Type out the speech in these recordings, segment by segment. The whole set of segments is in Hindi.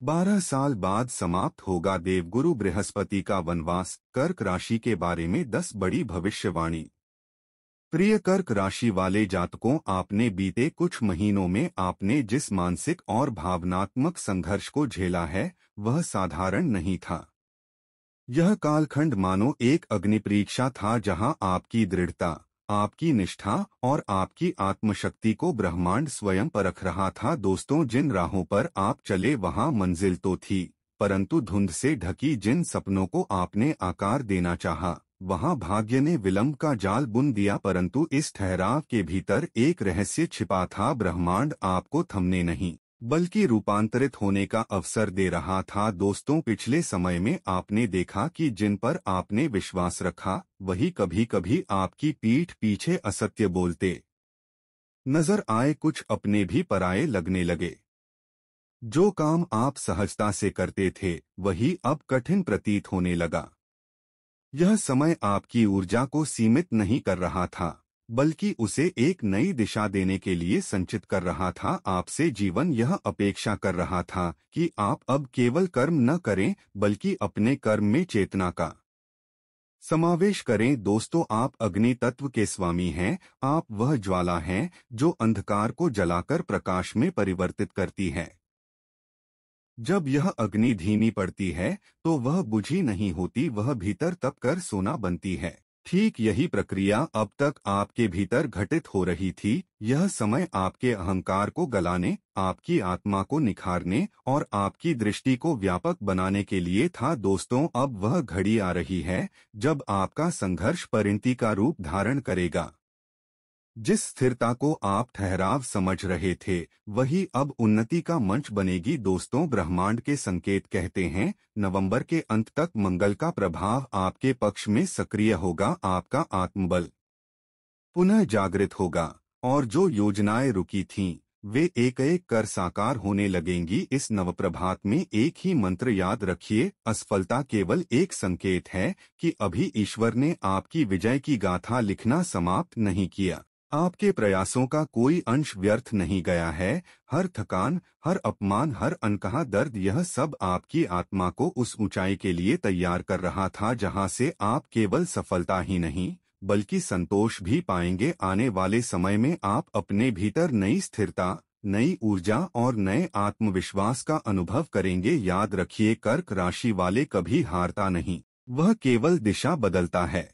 12 साल बाद समाप्त होगा देवगुरु बृहस्पति का वनवास। कर्क राशि के बारे में 10 बड़ी भविष्यवाणी। प्रिय कर्क राशि वाले जातकों, आपने बीते कुछ महीनों में आपने जिस मानसिक और भावनात्मक संघर्ष को झेला है वह साधारण नहीं था। यह कालखंड मानो एक अग्नि परीक्षा था जहां आपकी दृढ़ता, आपकी निष्ठा और आपकी आत्मशक्ति को ब्रह्मांड स्वयं परख रहा था। दोस्तों, जिन राहों पर आप चले वहां मंजिल तो थी, परंतु धुंध से ढकी जिन सपनों को आपने आकार देना चाहा, वहां भाग्य ने विलंब का जाल बुन दिया। परंतु इस ठहराव के भीतर एक रहस्य छिपा था। ब्रह्मांड आपको थमने नहीं बल्कि रूपांतरित होने का अवसर दे रहा था। दोस्तों, पिछले समय में आपने देखा कि जिन पर आपने विश्वास रखा वही कभी कभी आपकी पीठ पीछे असत्य बोलते नजर आए, कुछ अपने भी पराये लगने लगे। जो काम आप सहजता से करते थे वही अब कठिन प्रतीत होने लगा। यह समय आपकी ऊर्जा को सीमित नहीं कर रहा था बल्कि उसे एक नई दिशा देने के लिए संचित कर रहा था। आपसे जीवन यह अपेक्षा कर रहा था कि आप अब केवल कर्म न करें बल्कि अपने कर्म में चेतना का समावेश करें। दोस्तों, आप अग्नि तत्व के स्वामी हैं। आप वह ज्वाला हैं जो अंधकार को जलाकर प्रकाश में परिवर्तित करती है। जब यह अग्नि धीमी पड़ती है तो वह बुझी नहीं होती, वह भीतर तप कर सोना बनती है। ठीक यही प्रक्रिया अब तक आपके भीतर घटित हो रही थी। यह समय आपके अहंकार को गलाने, आपकी आत्मा को निखारने और आपकी दृष्टि को व्यापक बनाने के लिए था। दोस्तों, अब वह घड़ी आ रही है जब आपका संघर्ष परिणति का रूप धारण करेगा। जिस स्थिरता को आप ठहराव समझ रहे थे वही अब उन्नति का मंच बनेगी। दोस्तों, ब्रह्मांड के संकेत कहते हैं नवंबर के अंत तक मंगल का प्रभाव आपके पक्ष में सक्रिय होगा। आपका आत्मबल पुनः जागृत होगा और जो योजनाएं रुकी थीं वे एक एक कर साकार होने लगेंगी। इस नवप्रभात में एक ही मंत्र याद रखिए, असफलता केवल एक संकेत है कि अभी ईश्वर ने आपकी विजय की गाथा लिखना समाप्त नहीं किया। आपके प्रयासों का कोई अंश व्यर्थ नहीं गया है। हर थकान, हर अपमान, हर अनकहा दर्द, यह सब आपकी आत्मा को उस ऊंचाई के लिए तैयार कर रहा था जहां से आप केवल सफलता ही नहीं बल्कि संतोष भी पाएंगे। आने वाले समय में आप अपने भीतर नई स्थिरता, नई ऊर्जा और नए आत्मविश्वास का अनुभव करेंगे। याद रखिए, कर्क राशि वाले कभी हारता नहीं, वह केवल दिशा बदलता है।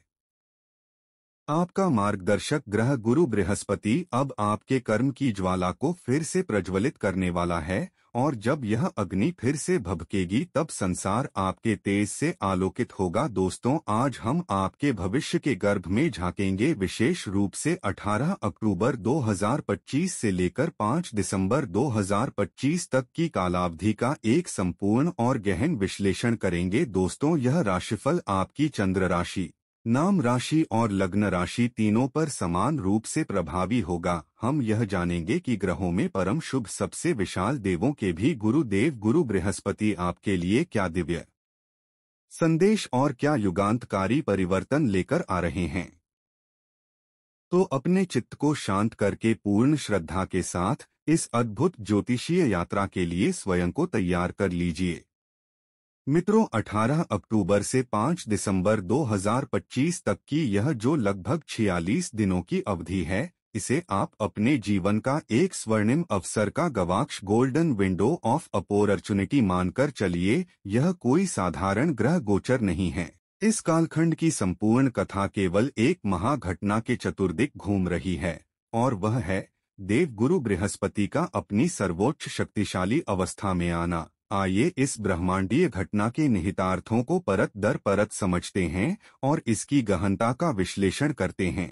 आपका मार्गदर्शक ग्रह गुरु बृहस्पति अब आपके कर्म की ज्वाला को फिर से प्रज्वलित करने वाला है और जब यह अग्नि फिर से भभकेगी तब संसार आपके तेज से आलोकित होगा। दोस्तों, आज हम आपके भविष्य के गर्भ में झांकेंगे, विशेष रूप से 18 अक्टूबर 2025 से लेकर 5 दिसंबर 2025 तक की कालावधि का एक संपूर्ण और गहन विश्लेषण करेंगे। दोस्तों, यह राशिफल आपकी चंद्र राशि, नाम राशि और लग्न राशि तीनों पर समान रूप से प्रभावी होगा। हम यह जानेंगे कि ग्रहों में परम शुभ, सबसे विशाल देवों के भी गुरुदेव गुरु बृहस्पति आपके लिए क्या दिव्य संदेश और क्या युगांतकारी परिवर्तन लेकर आ रहे हैं। तो अपने चित्त को शांत करके पूर्ण श्रद्धा के साथ इस अद्भुत ज्योतिषीय यात्रा के लिए स्वयं को तैयार कर लीजिए। मित्रों, 18 अक्टूबर से 5 दिसंबर 2025 तक की यह जो लगभग 46 दिनों की अवधि है, इसे आप अपने जीवन का एक स्वर्णिम अवसर का गवाक्ष, गोल्डन विंडो ऑफ अपॉर्चुनिटी मानकर चलिए। यह कोई साधारण ग्रह गोचर नहीं है। इस कालखंड की संपूर्ण कथा केवल एक महाघटना के चतुर्दिक घूम रही है और वह है देव गुरु बृहस्पति का अपनी सर्वोच्च शक्तिशाली अवस्था में आना। आइए इस ब्रह्मांडीय घटना के निहितार्थों को परत दर परत समझते हैं और इसकी गहनता का विश्लेषण करते हैं।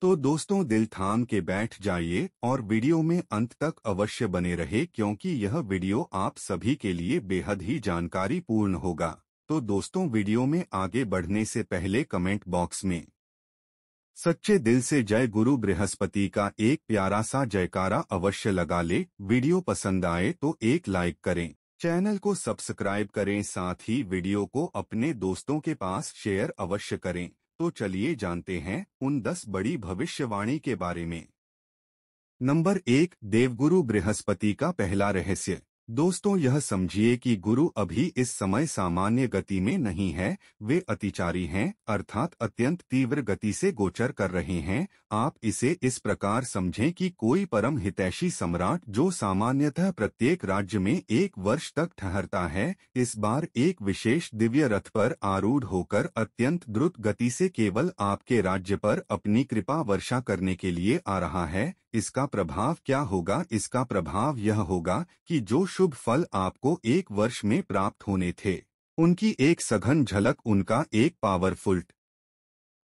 तो दोस्तों, दिल थाम के बैठ जाइए और वीडियो में अंत तक अवश्य बने रहे क्योंकि यह वीडियो आप सभी के लिए बेहद ही जानकारी पूर्ण होगा। तो दोस्तों, वीडियो में आगे बढ़ने से पहले कमेंट बॉक्स में सच्चे दिल से जय गुरु बृहस्पति का एक प्यारा सा जयकारा अवश्य लगा ले। वीडियो पसंद आए तो एक लाइक करें, चैनल को सब्सक्राइब करें, साथ ही वीडियो को अपने दोस्तों के पास शेयर अवश्य करें। तो चलिए जानते हैं उन 10 बड़ी भविष्यवाणी के बारे में। नंबर 1, देवगुरु बृहस्पति का पहला रहस्य। दोस्तों, यह समझिए कि गुरु अभी इस समय सामान्य गति में नहीं है, वे अतिचारी हैं, अर्थात अत्यंत तीव्र गति से गोचर कर रहे हैं। आप इसे इस प्रकार समझें कि कोई परम हितैषी सम्राट जो सामान्यतः प्रत्येक राज्य में 1 वर्ष तक ठहरता है, इस बार एक विशेष दिव्य रथ पर आरूढ़ होकर अत्यंत द्रुत गति से केवल आपके राज्य पर अपनी कृपा वर्षा करने के लिए आ रहा है। इसका प्रभाव क्या होगा? इसका प्रभाव यह होगा कि जो शुभ फल आपको 1 वर्ष में प्राप्त होने थे, उनकी एक सघन झलक, उनका एक पावरफुल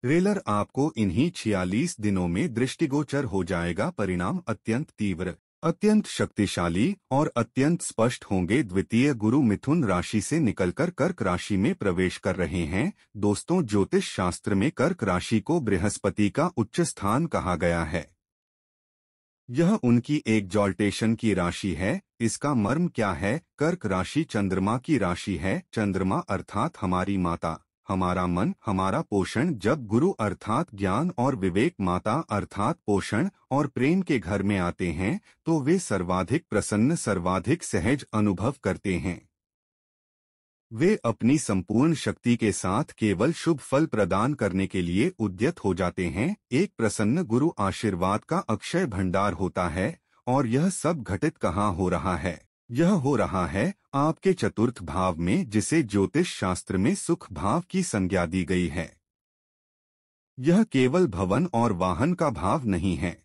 ट्रेलर आपको इन्हीं 46 दिनों में दृष्टिगोचर हो जाएगा। परिणाम अत्यंत तीव्र, अत्यंत शक्तिशाली और अत्यंत स्पष्ट होंगे। द्वितीय गुरु मिथुन राशि से निकलकर कर्क राशि में प्रवेश कर रहे हैं। दोस्तों, ज्योतिष शास्त्र में कर्क राशि को बृहस्पति का उच्च स्थान कहा गया है। यह उनकी एग्जॉल्टेशन की राशि है। इसका मर्म क्या है? कर्क राशि चंद्रमा की राशि है। चंद्रमा अर्थात हमारी माता, हमारा मन, हमारा पोषण। जब गुरु अर्थात ज्ञान और विवेक, माता अर्थात पोषण और प्रेम के घर में आते हैं तो वे सर्वाधिक प्रसन्न, सर्वाधिक सहज अनुभव करते हैं। वे अपनी संपूर्ण शक्ति के साथ केवल शुभ फल प्रदान करने के लिए उद्यत हो जाते हैं। एक प्रसन्न गुरु आशीर्वाद का अक्षय भंडार होता है। और यह सब घटित कहाँ हो रहा है? यह हो रहा है आपके चतुर्थ भाव में, जिसे ज्योतिष शास्त्र में सुख भाव की संज्ञा दी गई है। यह केवल भवन और वाहन का भाव नहीं है।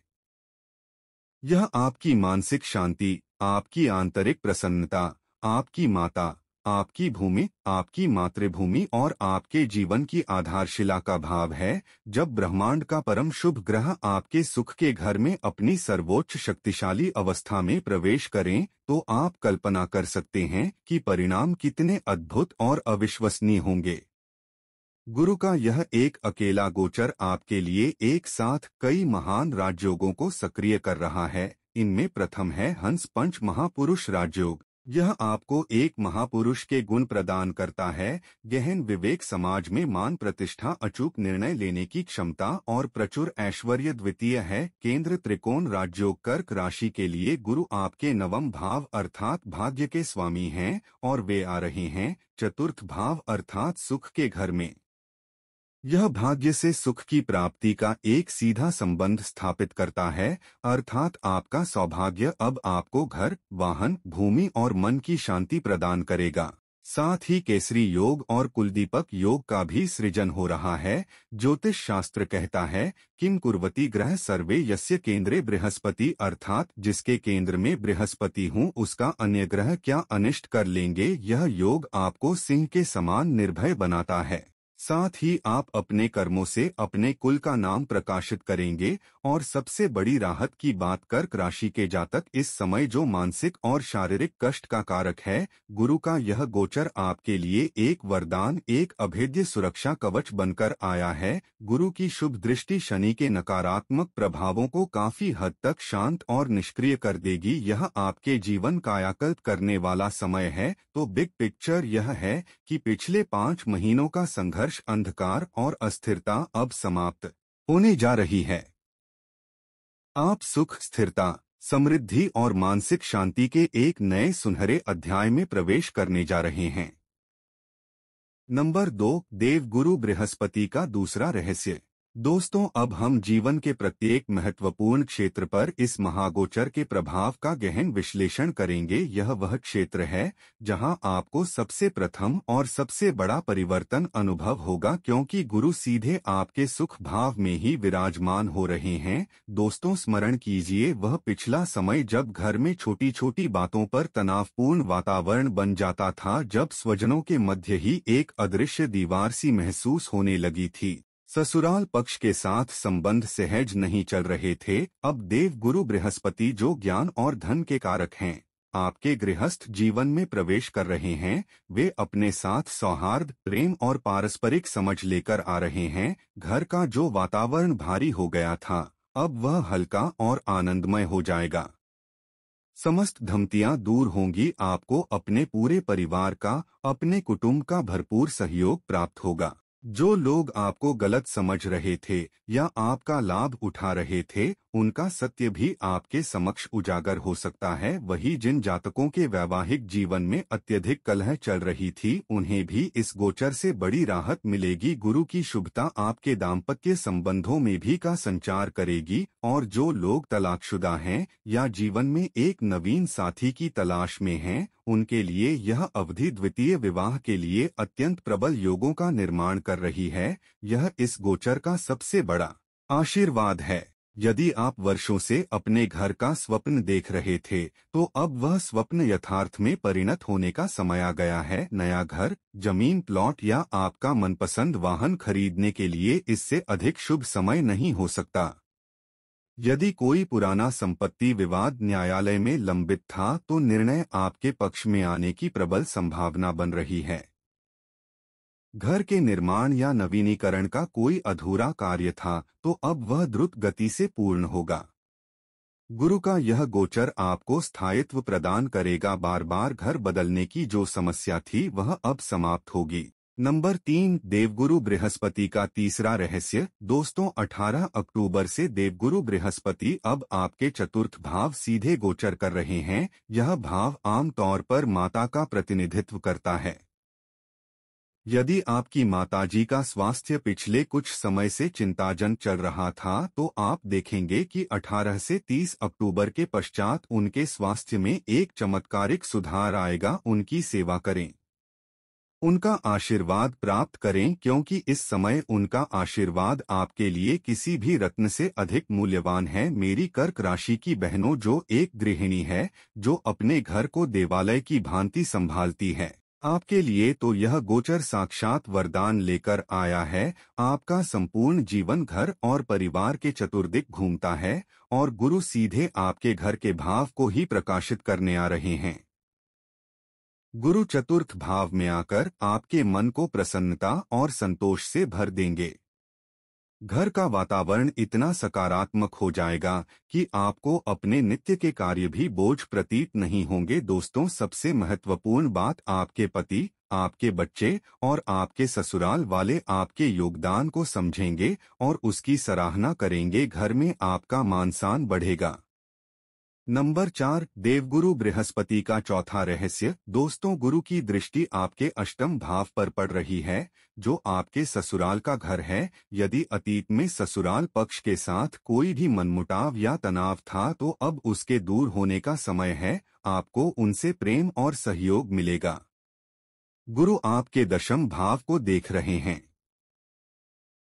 यह आपकी मानसिक शांति, आपकी आंतरिक प्रसन्नता, आपकी माता, आपकी भूमि, आपकी मातृभूमि और आपके जीवन की आधारशिला का भाव है। जब ब्रह्मांड का परम शुभ ग्रह आपके सुख के घर में अपनी सर्वोच्च शक्तिशाली अवस्था में प्रवेश करें तो आप कल्पना कर सकते हैं कि परिणाम कितने अद्भुत और अविश्वसनीय होंगे। गुरु का यह एक अकेला गोचर आपके लिए एक साथ कई महान राजयोगों को सक्रिय कर रहा है। इनमें प्रथम है हंस पंच महापुरुष राजयोग। यह आपको एक महापुरुष के गुण प्रदान करता है, गहन विवेक, समाज में मान प्रतिष्ठा, अचूक निर्णय लेने की क्षमता और प्रचुर ऐश्वर्य। द्वितीय है केंद्र त्रिकोण राजयोग। कर्क राशि के लिए गुरु आपके नवम भाव अर्थात भाग्य के स्वामी हैं और वे आ रहे हैं चतुर्थ भाव अर्थात सुख के घर में। यह भाग्य से सुख की प्राप्ति का एक सीधा संबंध स्थापित करता है, अर्थात आपका सौभाग्य अब आपको घर, वाहन, भूमि और मन की शांति प्रदान करेगा। साथ ही केसरी योग और कुलदीपक योग का भी सृजन हो रहा है। ज्योतिष शास्त्र कहता है किम कुर्वती ग्रह सर्वे यस्य केंद्रे बृहस्पति, अर्थात जिसके केंद्र में बृहस्पति हूँ उसका अन्य ग्रह क्या अनिष्ट कर लेंगे। यह योग आपको सिंह के समान निर्भय बनाता है। साथ ही आप अपने कर्मों से अपने कुल का नाम प्रकाशित करेंगे। और सबसे बड़ी राहत की बात, कर्क राशि के जातक इस समय जो मानसिक और शारीरिक कष्ट का कारक है, गुरु का यह गोचर आपके लिए एक वरदान, एक अभेद्य सुरक्षा कवच बनकर आया है। गुरु की शुभ दृष्टि शनि के नकारात्मक प्रभावों को काफी हद तक शांत और निष्क्रिय कर देगी। यह आपके जीवन कायाकल्प करने वाला समय है। तो बिग पिक्चर यह है कि पिछले 5 महीनों का संघर्ष, अंधकार और अस्थिरता अब समाप्त होने जा रही है। आप सुख, स्थिरता, समृद्धि और मानसिक शांति के एक नए सुनहरे अध्याय में प्रवेश करने जा रहे हैं। नंबर 2, देवगुरु बृहस्पति का दूसरा रहस्य। दोस्तों, अब हम जीवन के प्रत्येक महत्वपूर्ण क्षेत्र पर इस महागोचर के प्रभाव का गहन विश्लेषण करेंगे। यह वह क्षेत्र है जहां आपको सबसे प्रथम और सबसे बड़ा परिवर्तन अनुभव होगा, क्योंकि गुरु सीधे आपके सुख भाव में ही विराजमान हो रहे हैं। दोस्तों, स्मरण कीजिए वह पिछला समय जब घर में छोटी छोटी बातों पर तनावपूर्ण वातावरण बन जाता था, जब स्वजनों के मध्य ही एक अदृश्य दीवार सी महसूस होने लगी थी, ससुराल पक्ष के साथ संबंध सहज नहीं चल रहे थे। अब देव गुरु बृहस्पति जो ज्ञान और धन के कारक हैं, आपके गृहस्थ जीवन में प्रवेश कर रहे हैं। वे अपने साथ सौहार्द, प्रेम और पारस्परिक समझ लेकर आ रहे हैं। घर का जो वातावरण भारी हो गया था, अब वह हल्का और आनंदमय हो जाएगा। समस्त धमतियां दूर होंगी। आपको अपने पूरे परिवार का, अपने कुटुंब का भरपूर सहयोग प्राप्त होगा। जो लोग आपको गलत समझ रहे थे या आपका लाभ उठा रहे थे, उनका सत्य भी आपके समक्ष उजागर हो सकता है। वही जिन जातकों के वैवाहिक जीवन में अत्यधिक कलह चल रही थी, उन्हें भी इस गोचर से बड़ी राहत मिलेगी। गुरु की शुभता आपके दाम्पत्य संबंधों में भी का संचार करेगी, और जो लोग तलाकशुदा हैं या जीवन में एक नवीन साथी की तलाश में हैं, उनके लिए यह अवधि द्वितीय विवाह के लिए अत्यंत प्रबल योगों का निर्माण कर रही है। यह इस गोचर का सबसे बड़ा आशीर्वाद है। यदि आप वर्षों से अपने घर का स्वप्न देख रहे थे, तो अब वह स्वप्न यथार्थ में परिणत होने का समय आ गया है। नया घर, जमीन, प्लॉट या आपका मनपसंद वाहन खरीदने के लिए इससे अधिक शुभ समय नहीं हो सकता। यदि कोई पुराना संपत्ति विवाद न्यायालय में लंबित था, तो निर्णय आपके पक्ष में आने की प्रबल संभावना बन रही है। घर के निर्माण या नवीनीकरण का कोई अधूरा कार्य था, तो अब वह द्रुत गति से पूर्ण होगा। गुरु का यह गोचर आपको स्थायित्व प्रदान करेगा। बार बार घर बदलने की जो समस्या थी, वह अब समाप्त होगी। नंबर 3, देवगुरु बृहस्पति का तीसरा रहस्य। दोस्तों, 18 अक्टूबर से देवगुरु बृहस्पति अब आपके चतुर्थ भाव सीधे गोचर कर रहे हैं। यह भाव आमतौर पर माता का प्रतिनिधित्व करता है। यदि आपकी माताजी का स्वास्थ्य पिछले कुछ समय से चिंताजनक चल रहा था, तो आप देखेंगे कि 18 से 30 अक्टूबर के पश्चात उनके स्वास्थ्य में एक चमत्कारिक सुधार आएगा। उनकी सेवा करें, उनका आशीर्वाद प्राप्त करें, क्योंकि इस समय उनका आशीर्वाद आपके लिए किसी भी रत्न से अधिक मूल्यवान है। मेरी कर्क राशि की बहनों, जो एक गृहिणी है, जो अपने घर को देवालय की भांति संभालती है, आपके लिए तो यह गोचर साक्षात वरदान लेकर आया है। आपका संपूर्ण जीवन घर और परिवार के चतुर्दिक घूमता है, और गुरु सीधे आपके घर के भाव को ही प्रकाशित करने आ रहे हैं। गुरु चतुर्थ भाव में आकर आपके मन को प्रसन्नता और संतोष से भर देंगे। घर का वातावरण इतना सकारात्मक हो जाएगा कि आपको अपने नित्य के कार्य भी बोझ प्रतीत नहीं होंगे। दोस्तों, सबसे महत्वपूर्ण बात, आपके पति, आपके बच्चे और आपके ससुराल वाले आपके योगदान को समझेंगे और उसकी सराहना करेंगे। घर में आपका मान सम्मान बढ़ेगा। नंबर 4, देवगुरु बृहस्पति का चौथा रहस्य। दोस्तों, गुरु की दृष्टि आपके अष्टम भाव पर पड़ रही है, जो आपके ससुराल का घर है। यदि अतीत में ससुराल पक्ष के साथ कोई भी मनमुटाव या तनाव था, तो अब उसके दूर होने का समय है। आपको उनसे प्रेम और सहयोग मिलेगा। गुरु आपके दशम भाव को देख रहे हैं।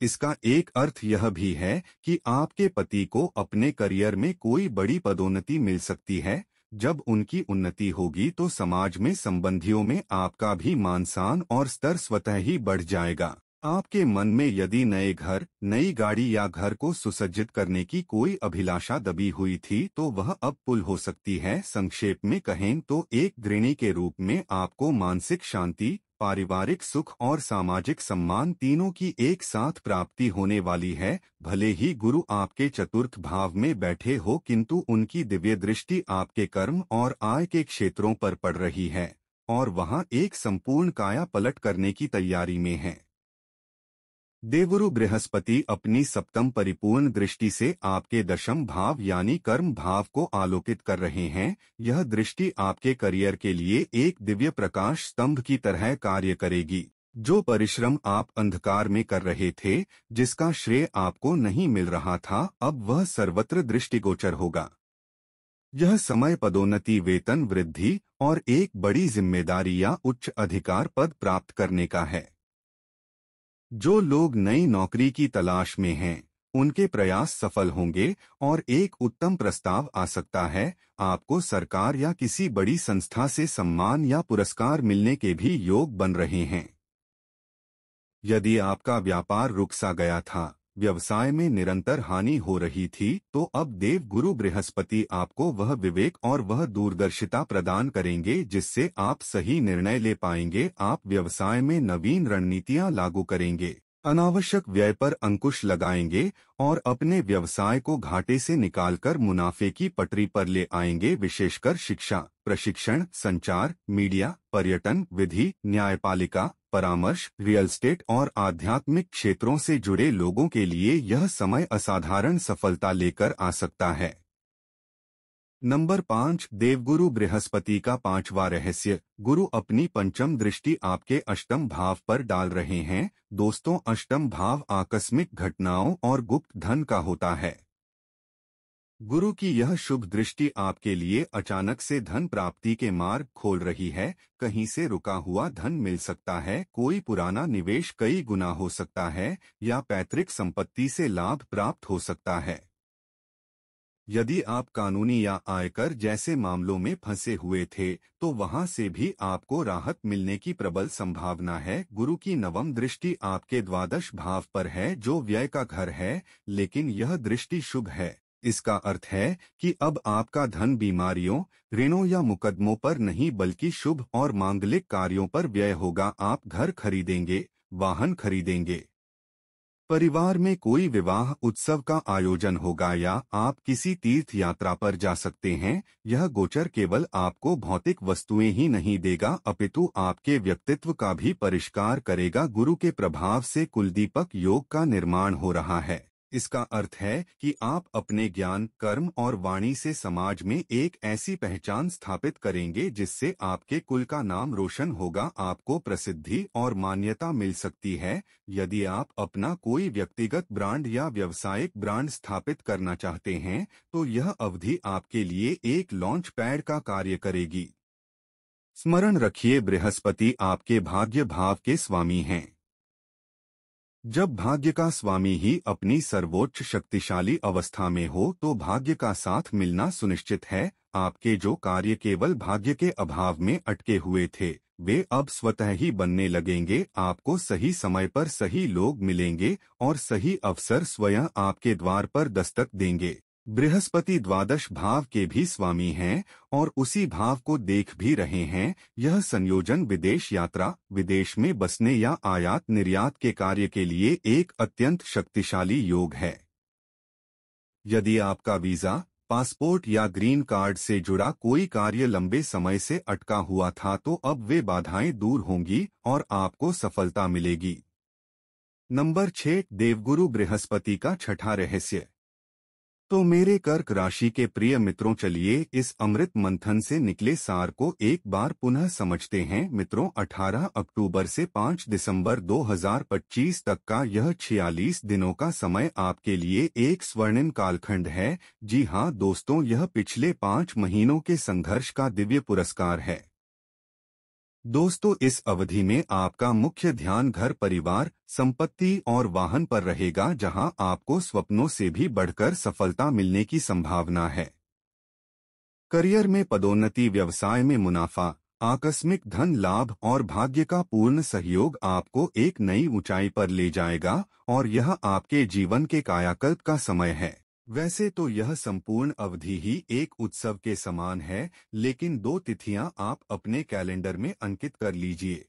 इसका एक अर्थ यह भी है कि आपके पति को अपने करियर में कोई बड़ी पदोन्नति मिल सकती है। जब उनकी उन्नति होगी, तो समाज में संबंधियों में आपका भी मान सम्मान और स्तर स्वतः ही बढ़ जाएगा। आपके मन में यदि नए घर, नई गाड़ी या घर को सुसज्जित करने की कोई अभिलाषा दबी हुई थी, तो वह अब पूर्ण हो सकती है। संक्षेप में कहें तो एक गृहिणी के रूप में आपको मानसिक शांति, पारिवारिक सुख और सामाजिक सम्मान तीनों की एक साथ प्राप्ति होने वाली है। भले ही गुरु आपके चतुर्थ भाव में बैठे हो, किंतु उनकी दिव्य दृष्टि आपके कर्म और आय के क्षेत्रों पर पड़ रही है, और वहां एक संपूर्ण काया पलट करने की तैयारी में है। देवगुरु बृहस्पति अपनी सप्तम परिपूर्ण दृष्टि से आपके दशम भाव यानी कर्म भाव को आलोकित कर रहे हैं। यह दृष्टि आपके करियर के लिए एक दिव्य प्रकाश स्तंभ की तरह कार्य करेगी। जो परिश्रम आप अंधकार में कर रहे थे, जिसका श्रेय आपको नहीं मिल रहा था, अब वह सर्वत्र दृष्टिगोचर होगा। यह समय पदोन्नति, वेतन वृद्धि और एक बड़ी जिम्मेदारी या उच्च अधिकार पद प्राप्त करने का है। जो लोग नई नौकरी की तलाश में हैं, उनके प्रयास सफल होंगे और एक उत्तम प्रस्ताव आ सकता है। आपको सरकार या किसी बड़ी संस्था से सम्मान या पुरस्कार मिलने के भी योग बन रहे हैं। यदि आपका व्यापार रुक सा गया था, व्यवसाय में निरंतर हानि हो रही थी, तो अब देव गुरु बृहस्पति आपको वह विवेक और वह दूरदर्शिता प्रदान करेंगे जिससे आप सही निर्णय ले पाएंगे। आप व्यवसाय में नवीन रणनीतियां लागू करेंगे। अनावश्यक व्यय पर अंकुश लगाएंगे और अपने व्यवसाय को घाटे से निकालकर मुनाफे की पटरी पर ले आएंगे। विशेषकर शिक्षा, प्रशिक्षण, संचार, मीडिया, पर्यटन, विधि, न्यायपालिका, परामर्श, रियल एस्टेट और आध्यात्मिक क्षेत्रों से जुड़े लोगों के लिए यह समय असाधारण सफलता लेकर आ सकता है। नंबर 5, देवगुरु बृहस्पति का पांचवा रहस्य। गुरु अपनी पंचम दृष्टि आपके अष्टम भाव पर डाल रहे हैं। दोस्तों, अष्टम भाव आकस्मिक घटनाओं और गुप्त धन का होता है। गुरु की यह शुभ दृष्टि आपके लिए अचानक से धन प्राप्ति के मार्ग खोल रही है। कहीं से रुका हुआ धन मिल सकता है, कोई पुराना निवेश कई गुना हो सकता है या पैतृक संपत्ति से लाभ प्राप्त हो सकता है। यदि आप कानूनी या आयकर जैसे मामलों में फंसे हुए थे तो वहां से भी आपको राहत मिलने की प्रबल संभावना है। गुरु की नवम दृष्टि आपके द्वादश भाव पर है जो व्यय का घर है, लेकिन यह दृष्टि शुभ है। इसका अर्थ है कि अब आपका धन बीमारियों, ऋणों या मुकदमों पर नहीं बल्कि शुभ और मांगलिक कार्यों पर व्यय होगा। आप घर खरीदेंगे, वाहन खरीदेंगे, परिवार में कोई विवाह उत्सव का आयोजन होगा या आप किसी तीर्थ यात्रा पर जा सकते हैं। यह गोचर केवल आपको भौतिक वस्तुएं ही नहीं देगा अपितु आपके व्यक्तित्व का भी परिष्कार करेगा। गुरु के प्रभाव से कुलदीपक योग का निर्माण हो रहा है। इसका अर्थ है कि आप अपने ज्ञान, कर्म और वाणी से समाज में एक ऐसी पहचान स्थापित करेंगे जिससे आपके कुल का नाम रोशन होगा। आपको प्रसिद्धि और मान्यता मिल सकती है। यदि आप अपना कोई व्यक्तिगत ब्रांड या व्यावसायिक ब्रांड स्थापित करना चाहते हैं तो यह अवधि आपके लिए एक लॉन्च पैड का कार्य करेगी। स्मरण रखिए, बृहस्पति आपके भाग्य भाव के स्वामी हैं। जब भाग्य का स्वामी ही अपनी सर्वोच्च शक्तिशाली अवस्था में हो तो भाग्य का साथ मिलना सुनिश्चित है। आपके जो कार्य केवल भाग्य के अभाव में अटके हुए थे वे अब स्वतः ही बनने लगेंगे। आपको सही समय पर सही लोग मिलेंगे और सही अवसर स्वयं आपके द्वार पर दस्तक देंगे। बृहस्पति द्वादश भाव के भी स्वामी हैं और उसी भाव को देख भी रहे हैं। यह संयोजन विदेश यात्रा, विदेश में बसने या आयात निर्यात के कार्य के लिए एक अत्यंत शक्तिशाली योग है। यदि आपका वीजा, पासपोर्ट या ग्रीन कार्ड से जुड़ा कोई कार्य लंबे समय से अटका हुआ था तो अब वे बाधाएं दूर होंगी और आपको सफलता मिलेगी। नंबर 6, देवगुरु बृहस्पति का छठा रहस्य। तो मेरे कर्क राशि के प्रिय मित्रों, चलिए इस अमृत मंथन से निकले सार को एक बार पुनः समझते हैं। मित्रों, 18 अक्टूबर से 5 दिसंबर 2025 तक का यह 46 दिनों का समय आपके लिए एक स्वर्णिम कालखंड है। जी हाँ दोस्तों, यह पिछले 5 महीनों के संघर्ष का दिव्य पुरस्कार है। दोस्तों, इस अवधि में आपका मुख्य ध्यान घर, परिवार, संपत्ति और वाहन पर रहेगा, जहां आपको स्वप्नों से भी बढ़कर सफलता मिलने की संभावना है। करियर में पदोन्नति, व्यवसाय में मुनाफा, आकस्मिक धन लाभ और भाग्य का पूर्ण सहयोग आपको एक नई ऊंचाई पर ले जाएगा और यह आपके जीवन के कायाकल्प का समय है। वैसे तो यह संपूर्ण अवधि ही एक उत्सव के समान है, लेकिन 2 तिथियां आप अपने कैलेंडर में अंकित कर लीजिए।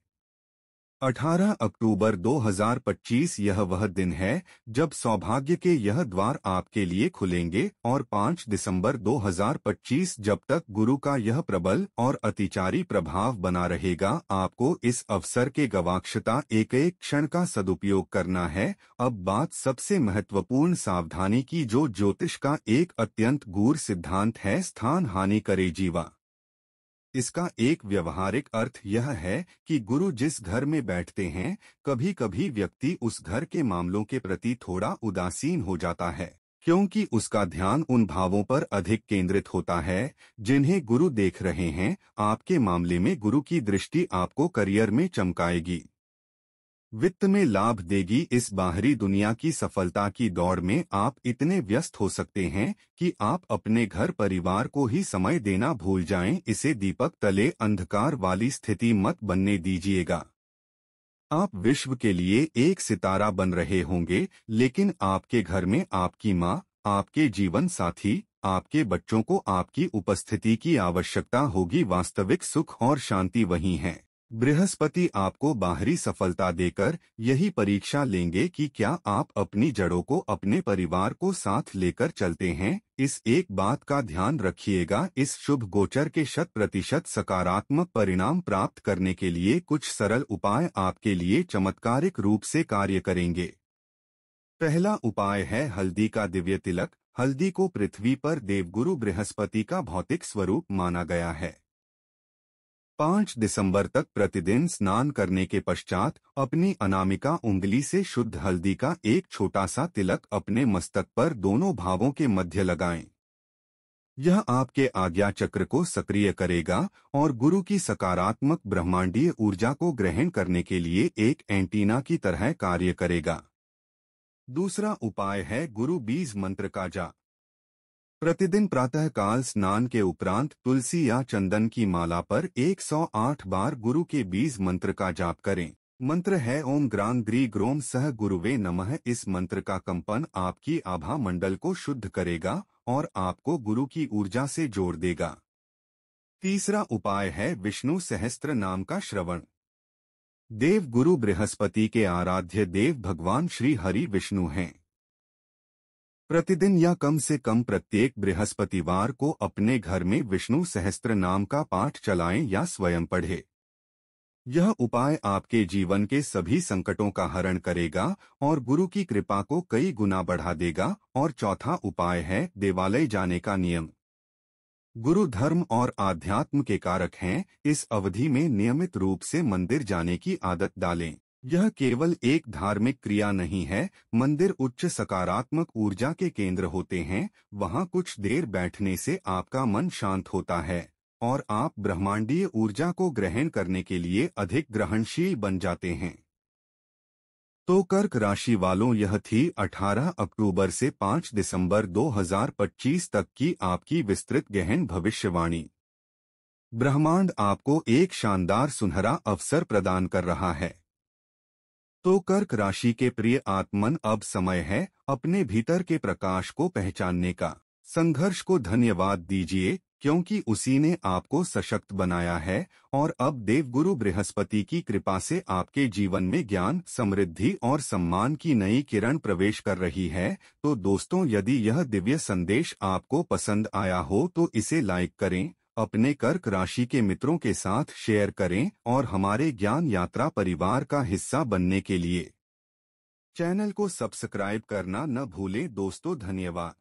18 अक्टूबर 2025 यह वह दिन है जब सौभाग्य के यह द्वार आपके लिए खुलेंगे और 5 दिसंबर 2025 जब तक गुरु का यह प्रबल और अतिचारी प्रभाव बना रहेगा। आपको इस अवसर के गवाक्षता एक एक क्षण का सदुपयोग करना है। अब बात सबसे महत्वपूर्ण सावधानी की, जो ज्योतिष का एक अत्यंत गूढ़ सिद्धांत है, स्थान हानि करे जीवा। इसका एक व्यवहारिक अर्थ यह है कि गुरु जिस घर में बैठते हैं, कभी कभी व्यक्ति उस घर के मामलों के प्रति थोड़ा उदासीन हो जाता है, क्योंकि उसका ध्यान उन भावों पर अधिक केंद्रित होता है जिन्हें गुरु देख रहे हैं। आपके मामले में गुरु की दृष्टि आपको करियर में चमकाएगी, वित्त में लाभ देगी। इस बाहरी दुनिया की सफलता की दौड़ में आप इतने व्यस्त हो सकते हैं कि आप अपने घर परिवार को ही समय देना भूल जाएं। इसे दीपक तले अंधकार वाली स्थिति मत बनने दीजिएगा। आप विश्व के लिए एक सितारा बन रहे होंगे, लेकिन आपके घर में आपकी माँ, आपके जीवन साथी, आपके बच्चों को आपकी उपस्थिति की आवश्यकता होगी। वास्तविक सुख और शांति वही है बृहस्पति आपको बाहरी सफलता देकर यही परीक्षा लेंगे कि क्या आप अपनी जड़ों को अपने परिवार को साथ लेकर चलते हैं। इस एक बात का ध्यान रखिएगा, इस शुभ गोचर के 100% सकारात्मक परिणाम प्राप्त करने के लिए कुछ सरल उपाय आपके लिए चमत्कारिक रूप से कार्य करेंगे। पहला उपाय है हल्दी का दिव्य तिलक। हल्दी को पृथ्वी पर देवगुरु बृहस्पति का भौतिक स्वरूप माना गया है। 5 दिसंबर तक प्रतिदिन स्नान करने के पश्चात अपनी अनामिका उंगली से शुद्ध हल्दी का एक छोटा सा तिलक अपने मस्तक पर दोनों भावों के मध्य लगाएं। यह आपके आज्ञा चक्र को सक्रिय करेगा और गुरु की सकारात्मक ब्रह्मांडीय ऊर्जा को ग्रहण करने के लिए एक एंटीना की तरह कार्य करेगा। दूसरा उपाय है गुरु बीज मंत्र का जाप। प्रतिदिन प्रातःकाल स्नान के उपरांत तुलसी या चंदन की माला पर 108 बार गुरु के बीज मंत्र का जाप करें। मंत्र है ओम ग्रां ग्री ग्रोम सह गुरुवे नमः। इस मंत्र का कंपन आपकी आभा मंडल को शुद्ध करेगा और आपको गुरु की ऊर्जा से जोड़ देगा। तीसरा उपाय है विष्णु सहस्त्र नाम का श्रवण। देव गुरु बृहस्पति के आराध्य देव भगवान श्री हरि विष्णु हैं। प्रतिदिन या कम से कम प्रत्येक बृहस्पतिवार को अपने घर में विष्णु सहस्त्र नाम का पाठ चलाएं या स्वयं पढ़ें। यह उपाय आपके जीवन के सभी संकटों का हरण करेगा और गुरु की कृपा को कई गुना बढ़ा देगा। और चौथा उपाय है देवालय जाने का नियम। गुरु धर्म और आध्यात्म के कारक हैं। इस अवधि में नियमित रूप से मंदिर जाने की आदत डालें। यह केवल एक धार्मिक क्रिया नहीं है। मंदिर उच्च सकारात्मक ऊर्जा के केंद्र होते हैं। वहां कुछ देर बैठने से आपका मन शांत होता है और आप ब्रह्मांडीय ऊर्जा को ग्रहण करने के लिए अधिक ग्रहणशील बन जाते हैं। तो कर्क राशि वालों, यह थी 18 अक्टूबर से 5 दिसंबर 2025 तक की आपकी विस्तृत गहन भविष्यवाणी। ब्रह्मांड आपको एक शानदार सुनहरा अवसर प्रदान कर रहा है। तो कर्क राशि के प्रिय आत्मन, अब समय है अपने भीतर के प्रकाश को पहचानने का। संघर्ष को धन्यवाद दीजिए क्योंकि उसी ने आपको सशक्त बनाया है और अब देवगुरु बृहस्पति की कृपा से आपके जीवन में ज्ञान, समृद्धि और सम्मान की नई किरण प्रवेश कर रही है। तो दोस्तों, यदि यह दिव्य संदेश आपको पसंद आया हो तो इसे लाइक करें, अपने कर्क राशि के मित्रों के साथ शेयर करें और हमारे ज्ञान यात्रा परिवार का हिस्सा बनने के लिए चैनल को सब्सक्राइब करना न भूलें। दोस्तों, धन्यवाद।